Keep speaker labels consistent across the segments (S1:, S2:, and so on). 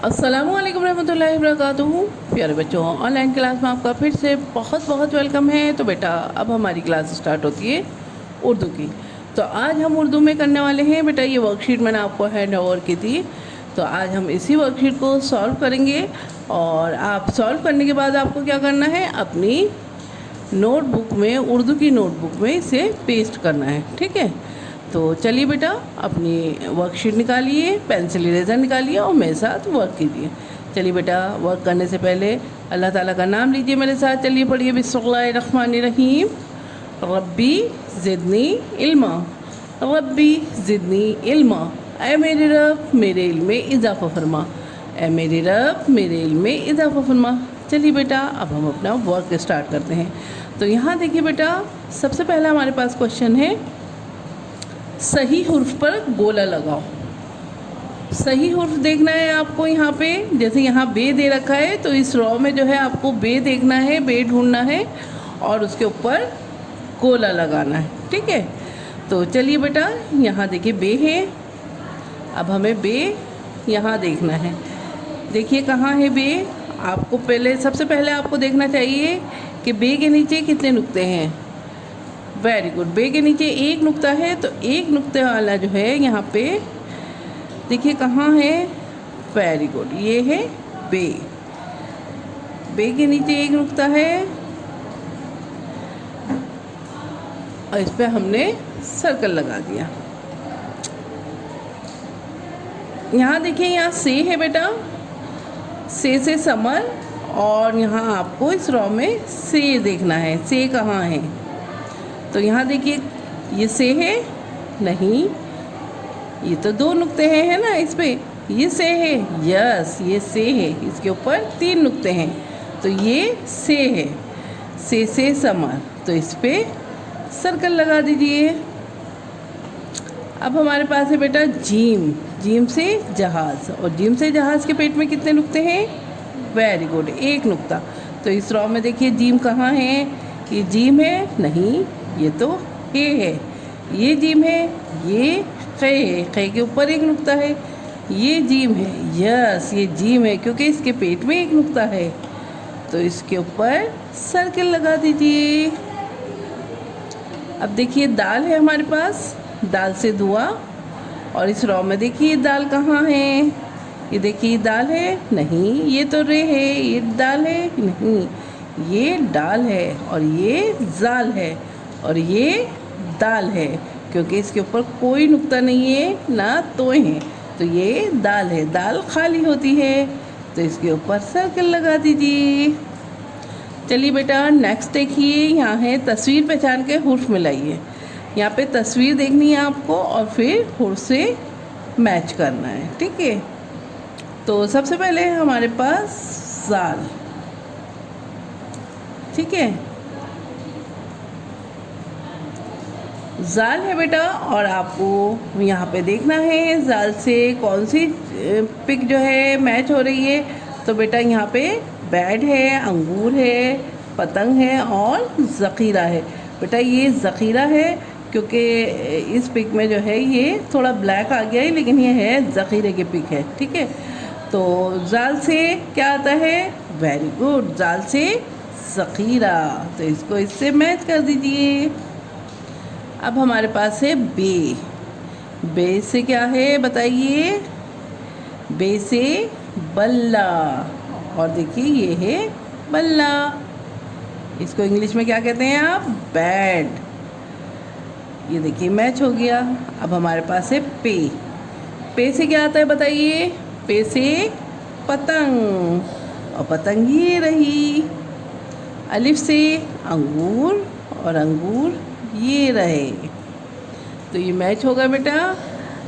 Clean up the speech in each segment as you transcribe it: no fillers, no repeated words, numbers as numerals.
S1: अस्सलामुअलैकुम रहमतुल्लाहि वबरकातुहू। प्यारे बच्चों, ऑनलाइन क्लास में आपका फिर से बहुत बहुत वेलकम है। तो बेटा अब हमारी क्लास स्टार्ट होती है उर्दू की। तो आज हम उर्दू में करने वाले हैं बेटा, ये वर्कशीट मैंने आपको हैंड ओवर की थी। तो आज हम इसी वर्कशीट को सॉल्व करेंगे और आप सॉल्व करने के बाद आपको क्या करना है, अपनी नोटबुक में, उर्दू की नोटबुक में इसे पेस्ट करना है। ठीक है, तो चलिए बेटा अपनी वर्कशीट निकालिए, पेंसिल इरेज़र निकालिए और मेरे साथ वर्क कीजिए। चलिए बेटा, वर्क करने से पहले अल्लाह ताला का नाम लीजिए मेरे साथ। चलिए पढ़िए, बिस्मिल्लाहिर्रहमानिर्रहीम। रब्बी ज़िदनी इल्मा, रब्बी ज़िदनी इल्मा। ऐ मेरे रब मेरे इल्म में इजाफ़ा फरमा, ऐ मेरे रब मेरे इल्म में इजाफ़ा फरमा। चलिए बेटा अब हम अपना वर्क स्टार्ट करते हैं। तो यहाँ देखिए बेटा, सबसे पहला हमारे पास क्वेश्चन है, सही हुर्फ पर गोला लगाओ। सही हुर्फ देखना है आपको यहाँ पे। जैसे यहाँ बे दे रखा है तो इस रॉ में जो है आपको बे देखना है, बे ढूंढना है और उसके ऊपर गोला लगाना है। ठीक है, तो चलिए बेटा यहाँ देखिए बे है। अब हमें बे यहाँ देखना है। देखिए कहाँ है बे। आपको पहले, सबसे पहले आपको देखना चाहिए कि बे के नीचे कितने नुक्ते हैं। वेरी गुड, बे के नीचे एक नुक्ता है, तो एक नुक्ते वाला जो है यहाँ पे देखिए कहाँ है। वेरी गुड, ये है बे। बे के नीचे एक नुक्ता है और इस पे हमने सर्कल लगा दिया। यहाँ देखिए, यहाँ से है बेटा, से समर, और यहाँ आपको इस रॉ में से देखना है। से कहाँ है, तो यहाँ देखिए ये से है नहीं, ये तो दो नुक्ते हैं, है ना इस पे। ये से है, यस ये से है, इसके ऊपर तीन नुक्ते हैं, तो ये से है। से समर, तो इस पे सर्कल लगा दीजिए। अब हमारे पास है बेटा जीम। जीम से जहाज़, और जीम से जहाज़ के पेट में कितने नुक्ते हैं। वेरी गुड, एक नुक्ता। तो इस रॉ में देखिए जीम कहाँ है, ये जीम है नहीं, ये तो हे है। ये जीम है, ये खे है, खे के ऊपर एक नुक्ता है। ये जीम है, यस ये जीम है, क्योंकि इसके पेट में एक नुक्ता है, तो इसके ऊपर सर्कल लगा दीजिए। अब देखिए दाल है हमारे पास, दाल से दुआ, और इस रॉ में देखिए दाल कहाँ है। ये देखिए दाल है नहीं, ये तो रे है। ये दाल है नहीं, ये डाल है, और ये जाल है, और ये दाल है, क्योंकि इसके ऊपर कोई नुक्ता नहीं है ना तोय हैं, तो ये दाल है। दाल खाली होती है, तो इसके ऊपर सर्कल लगा दीजिए। चलिए बेटा नेक्स्ट देखिए, यहाँ है तस्वीर पहचान के हुर्फ मिलाइए। यहाँ पे तस्वीर देखनी है आपको और फिर हुर्फ से मैच करना है। ठीक है, तो सबसे पहले हमारे पास जाल। ठीक है, जाल है बेटा, और आपको यहाँ पे देखना है जाल से कौन सी पिक जो है मैच हो रही है। तो बेटा यहाँ पे बैट है, अंगूर है, पतंग है और ज़ख़ीरा है। बेटा ये ज़ख़ीरा है, क्योंकि इस पिक में जो है ये थोड़ा ब्लैक आ गया है, लेकिन ये है ज़ख़ीरे की पिक है। ठीक है, तो जाल से क्या आता है। वेरी गुड, जाल से ज़ख़ीरा, तो इसको इससे मैच कर दीजिए। अब हमारे पास है बे। बे से क्या है बताइए। बे से बल्ला, और देखिए ये है बल्ला। इसको इंग्लिश में क्या कहते हैं आप, बैट। ये देखिए मैच हो गया। अब हमारे पास है पे। पे से क्या आता है बताइए। पे से पतंग, और पतंग ये रही। अलिफ से अंगूर, और अंगूर ये रहे, तो ये मैच होगा बेटा।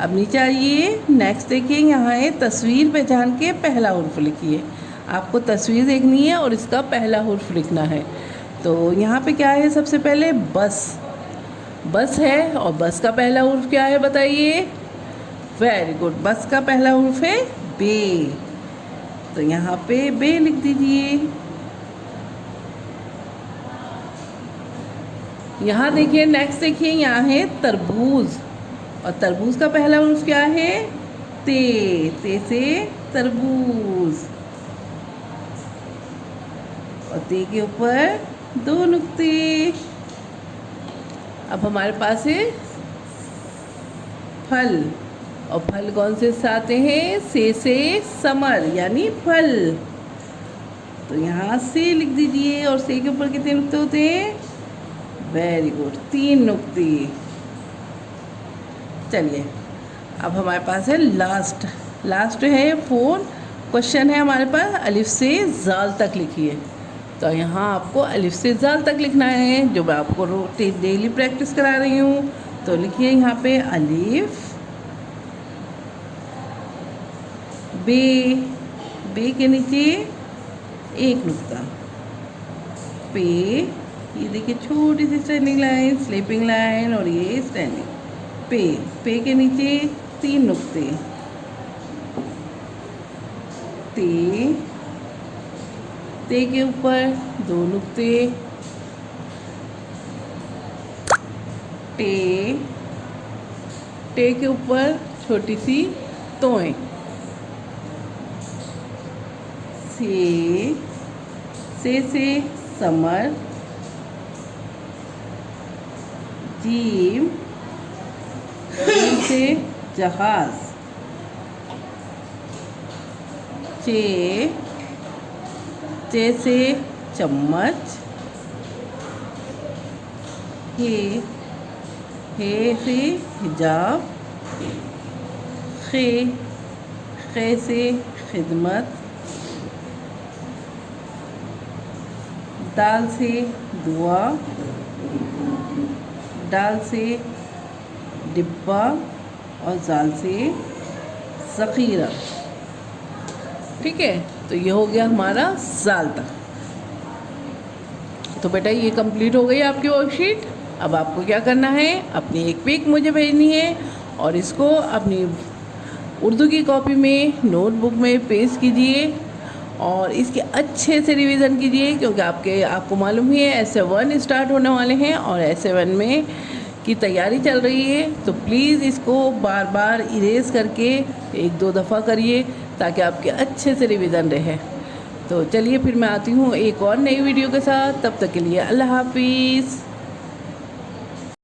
S1: अब नीचे आइए, नेक्स्ट देखिए, यहाँ है तस्वीर पहचान के पहला हुर्फ लिखिए। आपको तस्वीर देखनी है और इसका पहला हुर्फ लिखना है। तो यहाँ पे क्या है, सबसे पहले बस। बस है, और बस का पहला हुर्फ क्या है बताइए। वेरी गुड, बस का पहला हुर्फ है बे, तो यहाँ पे बे लिख दीजिए। यहाँ देखिए नेक्स्ट देखिए, यहाँ है तरबूज, और तरबूज का पहला हुर्फ क्या है। ते से तरबूज, और ते के ऊपर 2 नुक्ते। अब हमारे पास है फल, और फल कौन से आते हैं? से समर यानी फल। तो यहाँ से लिख दीजिए, और से के ऊपर कितने नुक्ते होते हैं? Very good, 3 नुक्ते। चलिए अब हमारे पास है लास्ट है 4 क्वेश्चन है हमारे पास। अलिफ से जाल तक लिखिए। तो यहाँ आपको अलिफ से जाल तक लिखना है, जो मैं आपको डेली प्रैक्टिस करा रही हूँ। तो लिखिए यहाँ पे अलिफ, बे के नीचे 1 नुक्ता, पे, ये देखिए छोटी सी स्टैंडिंग लाइन, स्लीपिंग लाइन, और ये स्टैंडिंग। पे के नीचे 3 नुक्ते, ते के ऊपर 2 नुक्ते, टे के ऊपर छोटी सी तोएं, से समर, जीम से जहाज, चे से चम्मच, हे से हिजाब, खे से खिदमत, दाल से दुआ, डाल से डिब्बा, और जाल से ज़ख़ीरा। ठीक है, तो ये हो गया हमारा जाल तक। तो बेटा ये कंप्लीट हो गई आपकी वर्कशीट। अब आपको क्या करना है? अपनी एक पिक मुझे भेजनी है, और इसको अपनी उर्दू की कॉपी में, नोटबुक में पेस्ट कीजिए, और इसके अच्छे से रिवीजन कीजिए, क्योंकि आपको मालूम ही है essay 1 स्टार्ट होने वाले हैं, और essay 1 में की तैयारी चल रही है। तो प्लीज़ इसको बार बार इरेज करके 1-2 दफ़ा करिए, ताकि आपके अच्छे से रिवीजन रहे। तो चलिए फिर मैं आती हूँ एक और नई वीडियो के साथ। तब तक के लिए अल्लाह हाफिज़।